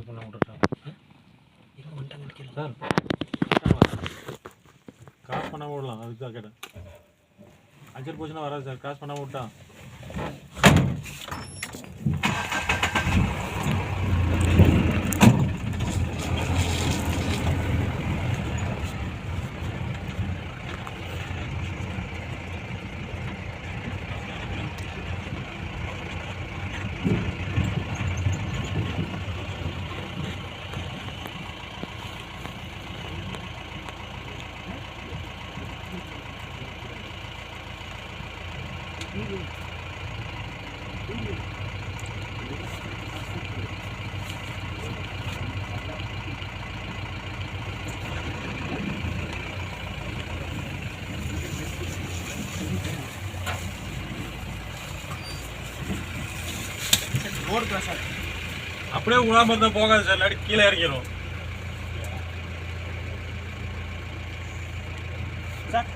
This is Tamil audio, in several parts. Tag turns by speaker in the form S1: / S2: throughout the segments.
S1: பண்ண விட்டுட்டேன் சார். காசு பண்ணாமல் விடலாம், அதுக்கு தான் கேட்டேன். அஞ்சல் போச்சுன்னா வராது சார், காசு பண்ணாமல் விட்டான். அப்படியே உணாம இருந்தா போகாது சார், இல்லாட்டி கீழே இறங்கிடும் சார்.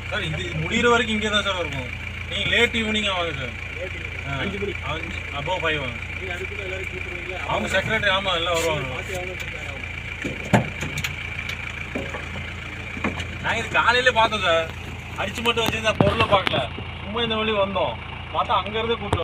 S1: சார் இது முடிகிற வரைக்கும் இங்கே தான் சார் இருக்கும். நீங்கள் லேட் ஈவினிங்காக வாங்க சார். 5 மணி above 5 வாங்க. அவங்க செக்ரட்டரி ஆமாம் எல்லாம் வருவாங்க. நாங்கள் இது காலையிலே பார்த்தோம் சார். அடிச்சு மட்டும் வச்சுருந்தா பொருளை பார்க்கல, சும்மா இந்த வழி வந்தோம், பார்த்தா அங்கேருந்து கூப்பிட்டு